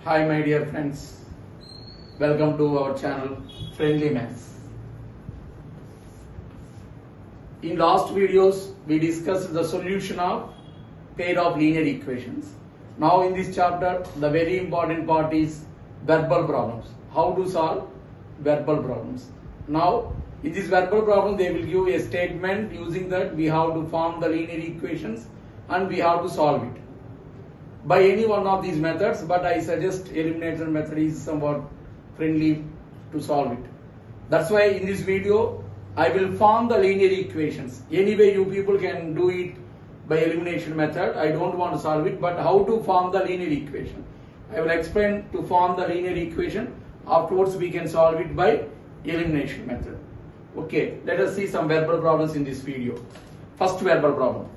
Hi my dear friends, welcome to our channel Friendly Maths. In last videos we discussed the solution of pair of linear equations. Now in this chapter the very important part is verbal problems. How to solve verbal problems. Now in this verbal problem they will give a statement, using that we have to form the linear equations and we have to solve it by any one of these methods, but I suggest elimination method is somewhat friendly to solve it. That's why in this video I will form the linear equations. Anyway, you people can do it by elimination method. I don't want to solve it, but how to form the linear equation. I will explain to form the linear equation. Afterwards we can solve it by elimination method. Okay, let us see some verbal problems in this video. First verbal problem.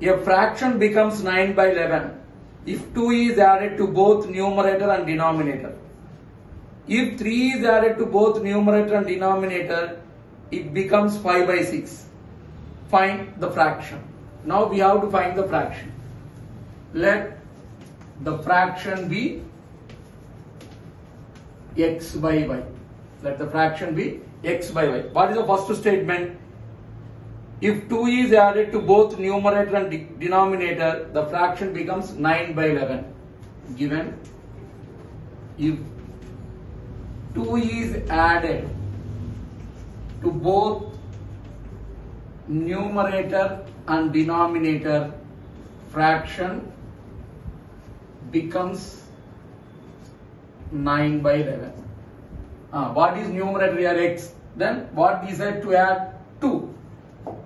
A fraction becomes 9 by 11 if 2 is added to both numerator and denominator. If 3 is added to both numerator and denominator, it becomes 5 by 6. Find the fraction. Now we have to find the fraction. Let the fraction be x by y. Let the fraction be x by y. What is the first statement? If 2 is added to both numerator and denominator, the fraction becomes 9 by 11. Given if 2 is added to both numerator and denominator, fraction becomes 9 by 11. What is numerator here? X. Then what is said to add? 2.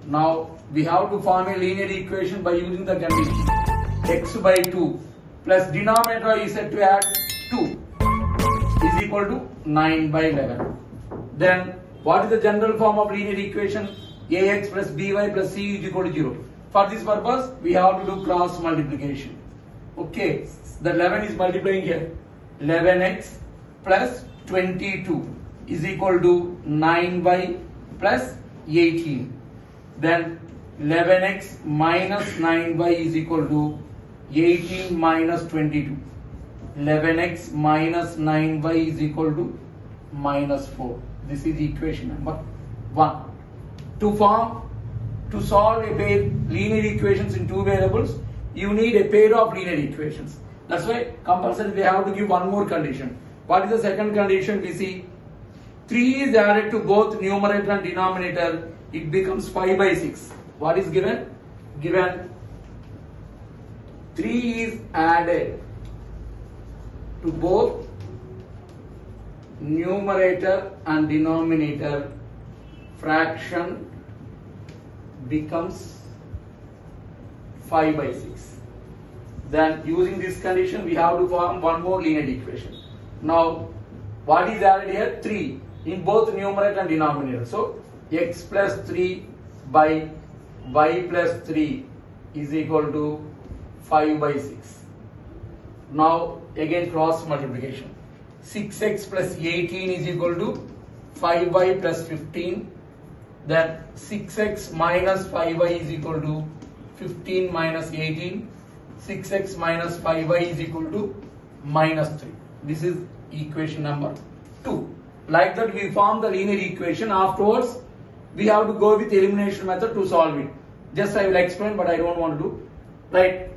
Now we have to form a linear equation by using the condition x by 2 plus denominator is said to add 2 is equal to 9 by 11. Then what is the general form of linear equation? Ax plus by plus c is equal to 0. For this purpose we have to do cross multiplication. Okay, the 11 is multiplying here. 11x plus 22 is equal to 9y plus 18. Then 11x minus 9y is equal to 18 minus 22. 11x minus 9y is equal to minus 4. This is equation number 1. To solve a pair linear equations in two variables, you need a pair of linear equations. That's why compulsory they have to give one more condition. What is the second condition? We see 3 is added to both numerator and denominator, it becomes 5 by 6. What is given? Given 3 is added to both numerator and denominator, fraction becomes 5 by 6. Then using this condition we have to form one more linear equation. Now what is added here? 3 in both numerator and denominator. So x plus 3 by y plus 3 is equal to 5 by 6. Now again cross multiplication. 6x plus 18 is equal to 5y plus 15. Then 6x minus 5y is equal to 15 minus 18. 6x minus 5y is equal to minus 3. This is equation number 2. Like that we form the linear equation. Afterwards we have to go with elimination method to solve it. Just I will explain, but I don't want to do. Right.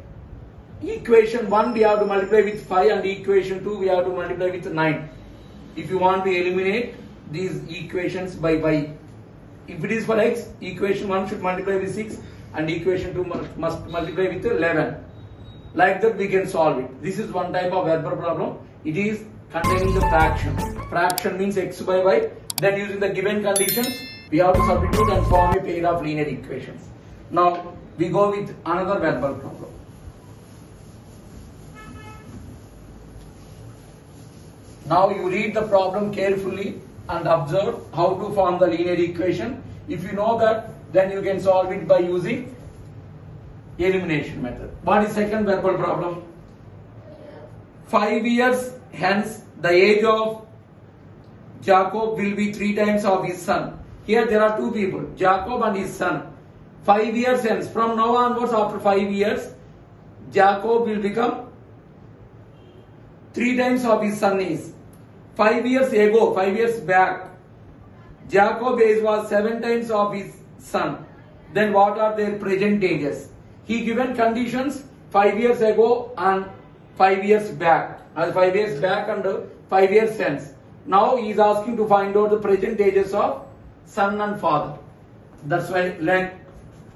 Equation 1 we have to multiply with 5 and equation 2 we have to multiply with 9. If you want to eliminate these equations by y. If it is for x, equation 1 should multiply with 6 and equation 2 must multiply with 11. Like that we can solve it. This is one type of verbal problem. It is containing the fraction. Fraction means x by y. Then using the given conditions we have to substitute and form a pair of linear equations. Now we go with another verbal problem. Now you read the problem carefully and observe how to form the linear equation. If you know that, then you can solve it by using elimination method. What is second verbal problem? 5 years hence the age of Jacob will be 3 times of his son. Here there are two people, Jacob and his son. 5 years hence, from now onwards after 5 years, Jacob will become 3 times of his son is 5 years ago, 5 years back, Jacob age was 7 times of his son. Then what are their present ages? He given conditions 5 years ago and 5 years back, as 5 years back and 5 years since. Now he is asking to find out the present ages of son and father. That's why let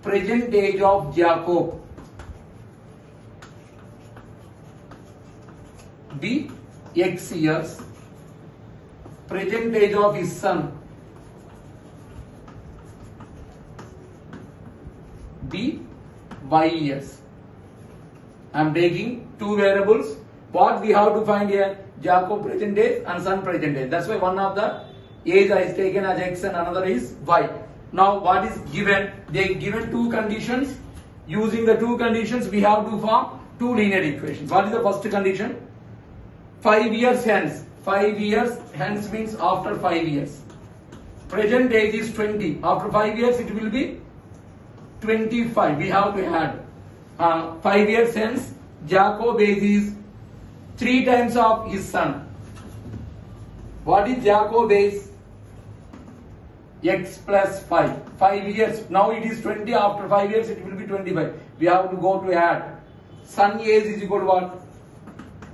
present age of Jacob be X years, present age of his son be Y years. I am taking two variables. What we have to find here? Jacob present age and son present age. That's why one of the age is taken as X and another is Y. Now what is given? They given two conditions. Using the two conditions we have to form two linear equations. What is the first condition? 5 years hence. 5 years hence means after 5 years. Present age is 20. After 5 years it will be 25. We have to add 5 years hence Jacob age is 3 times of his son. What is Jacob age? X plus 5. 5 years. Now it is 20. After 5 years it will be 25. We have to go to add. Son age is equal to what?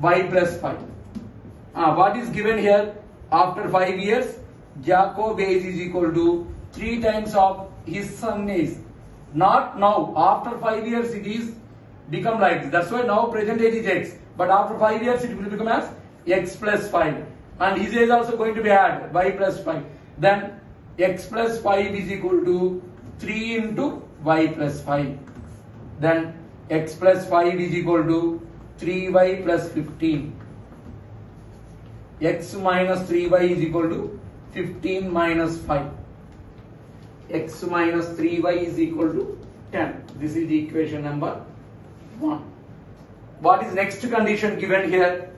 Y plus 5. What is given here? After 5 years Jacob age is equal to 3 times of his son age. Not now. After 5 years it is become like this. That's why now present age is X. But after 5 years it will become as X plus 5. And his age is also going to be added. Y plus 5. Then X plus 5 is equal to 3 into Y plus 5. Then X plus 5 is equal to 3Y plus 15. X minus 3Y is equal to 15 minus 5. X minus 3Y is equal to 10. This is the equation number 1. What is next condition given here?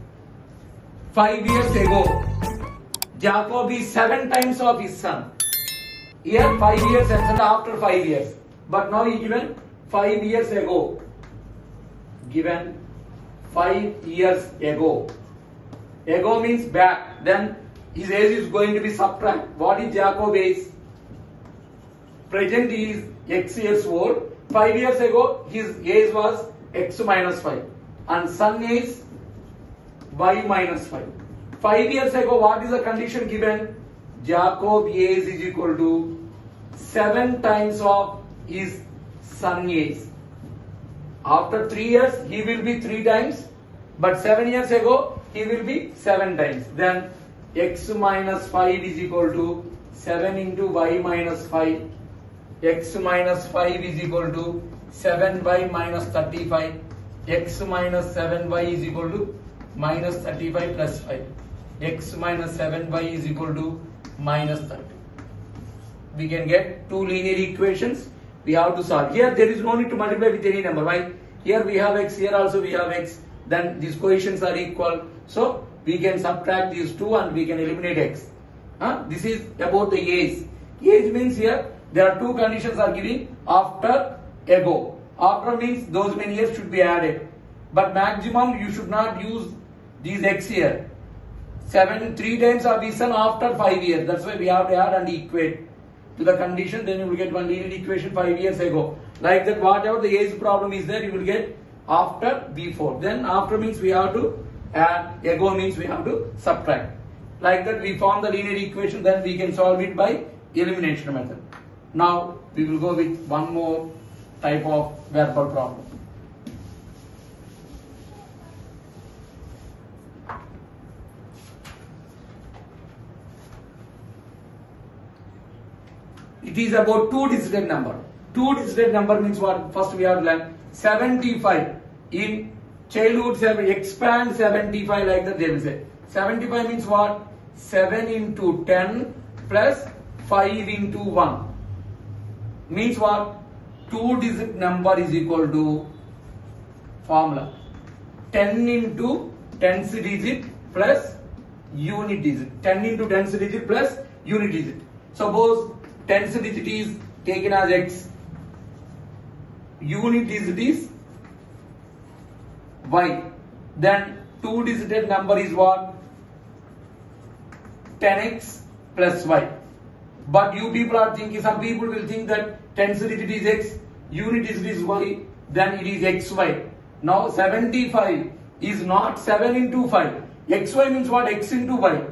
5 years ago, Jacob is 7 times of his son. Here 5 years and after 5 years. But now he given 5 years ago. Given 5 years ago. Ago means back. Then his age is going to be subtract. What is Jacob age? Present is X years old. 5 years ago his age was X minus 5. And son is Y minus 5. 5 years ago what is the condition given? Jacob age is equal to 7 times of his son age. After 3 years he will be 3 times. But 7 years ago he will be 7 times. Then X minus 5 is equal to 7 into Y minus 5. X minus 5 is equal to 7Y minus 35. X minus 7Y is equal to minus 35 plus 5. X minus 7Y is equal to minus 30. We can get two linear equations. We have to solve. Here there is no need to multiply with any number. Why? Here we have X, here also we have X. Then these coefficients are equal. So we can subtract these two and we can eliminate X. This is about the age. Age means here there are two conditions are given after ago. After means those many years should be added. But maximum you should not use these X here. 3 times of his son after 5 years. That's why we have to add and equate to the condition. Then you will get one linear equation 5 years ago. Like that, whatever the age problem is there, you will get after before. Then after means we have to add, ago means we have to subtract. Like that we form the linear equation, then we can solve it by elimination method. Now we will go with one more type of verbal problem. It is about two-digit number. Two-digit number means what? First we have to learn 75. In childhood, expand 75 like that they will say. 75 means what? 7 into 10 plus 5 into 1. Means what? Two-digit number is equal to formula 10 into tens digit plus unit digit. 10 into tens digit plus unit digit. Suppose tens digit is taken as X, unit digit is Y. Then two-digit number is what? 10x plus y. But you people are thinking, some people will think that 10th digit is x, unit digit is y, then it is xy. Now 75 is not 7 into 5. xy means what? X into y.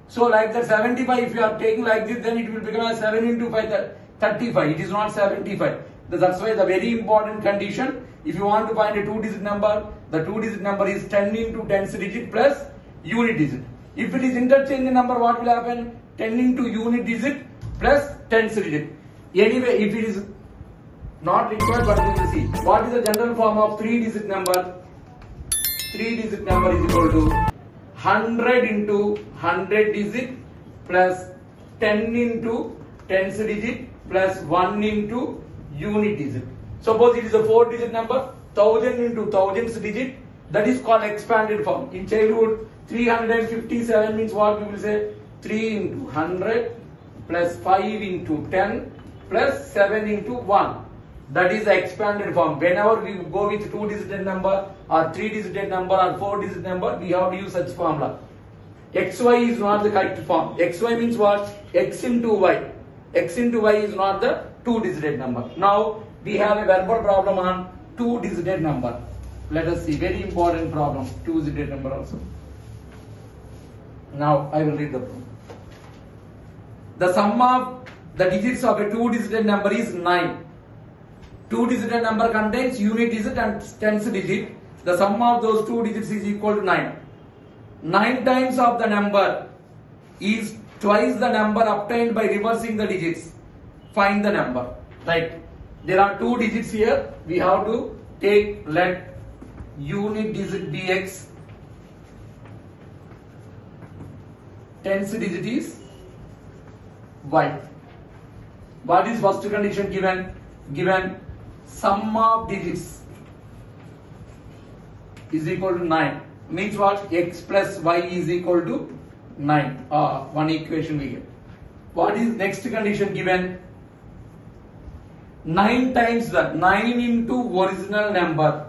So like that 75, if you are taking like this, then it will become as 7 into 5, 35. It is not 75. That's why the very important condition, if you want to find a two-digit number, the two-digit number is 10 into 10th digit plus unit digit. If it is interchange number, what will happen? 10 into unit digit plus 10th digit. Anyway, if it is not required, but we will see. What is the general form of three-digit number? Three-digit number is equal to 100 into 100 digit plus 10 into 10th digit plus 1 into unit digit. Suppose it is a 4-digit number, 1000 into 1000th digit, that is called expanded form. In childhood, 357 means what we will say? 3 into 100 plus 5 into 10 plus 7 into 1. That is the expanded form. Whenever we go with two-digit number or three-digit number or four-digit number, we have to use such formula. XY is not the correct form. XY means what? X into Y. X into Y is not the two-digit number. Now we have a verbal problem on two-digit number. Let us see. Very important problem. Two-digit number also. Now I will read the problem. The sum of the digits of a two-digit number is 9. Two-digit number contains unit digit and 10th digit. The sum of those two digits is equal to 9. 9 times of the number is twice the number obtained by reversing the digits. Find the number. Right. There are two digits here. We have to take, let unit digit be x. 10th digit is y. What is first condition given? Given sum of digits is equal to 9. Means what? X plus y is equal to 9. One equation we get. What is next condition given? 9 times the 9 into original number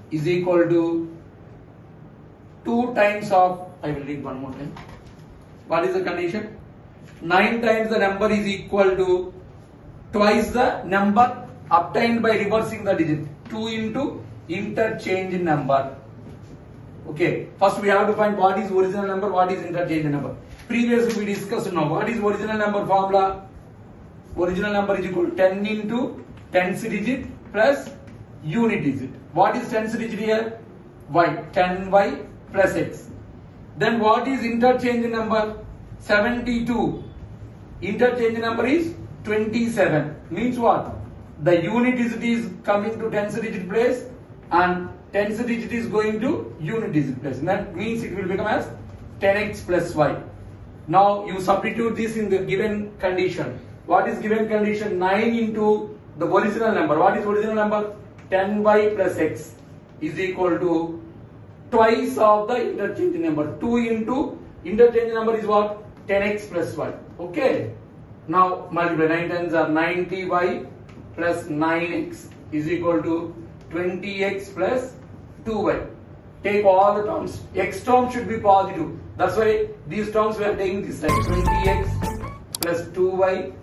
is equal to 2 times of, I will read one more time. What is the condition? 9 times the number is equal to twice the number obtained by reversing the digit. 2 into interchange number. Okay. First we have to find what is original number, what is interchange number. Previously we discussed now. What is original number formula? Original number is equal to 10 into 10th digit plus unit digit. What is 10th digit here? Y. 10y plus x. Then what is interchange number? 72. Interchange number is 27. Means what? The unit digit is coming to 10th digit place and 10th digit is going to unit digit place. That means it will become as 10x plus y. Now you substitute this in the given condition. What is given condition? 9 into the original number. What is original number? 10y plus x is equal to twice of the interchange number. 2 into interchange number is what? 10x plus y. Okay. Now multiply. 9 times are 90y plus 9x is equal to 20x plus 2y. Take all the terms. X term should be positive. That's why these terms we are taking this side. 20x plus 2y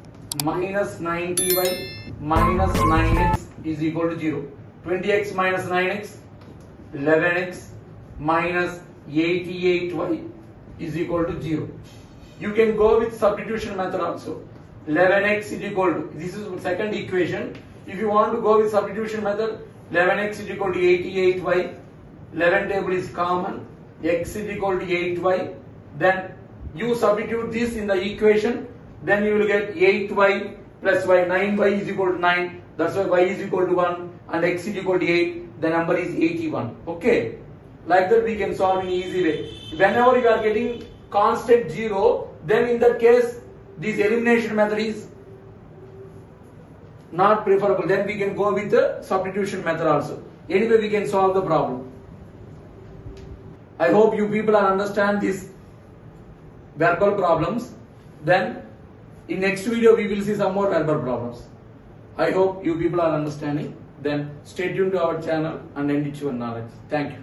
minus 90y minus 9x is equal to 0. 20x minus 9x, 11x minus 88y is equal to 0. You can go with substitution method also. 11x is equal to, this is second equation. If you want to go with substitution method, 11x is equal to 88y. 11 table is common. X is equal to 8y. Then you substitute this in the equation. Then you will get 8y plus y. 9y is equal to 9. That's why y is equal to 1 and x is equal to 8. The number is 81. Okay. Like that we can solve in easy way. Whenever you are getting constant 0, then in that case this elimination method is not preferable. Then we can go with the substitution method also. Anyway, we can solve the problem. I hope you people are understand these verbal problems. Then in next video we will see some more verbal problems. I hope you people are understanding. then stay tuned to our channel and enrich your knowledge. Thank you.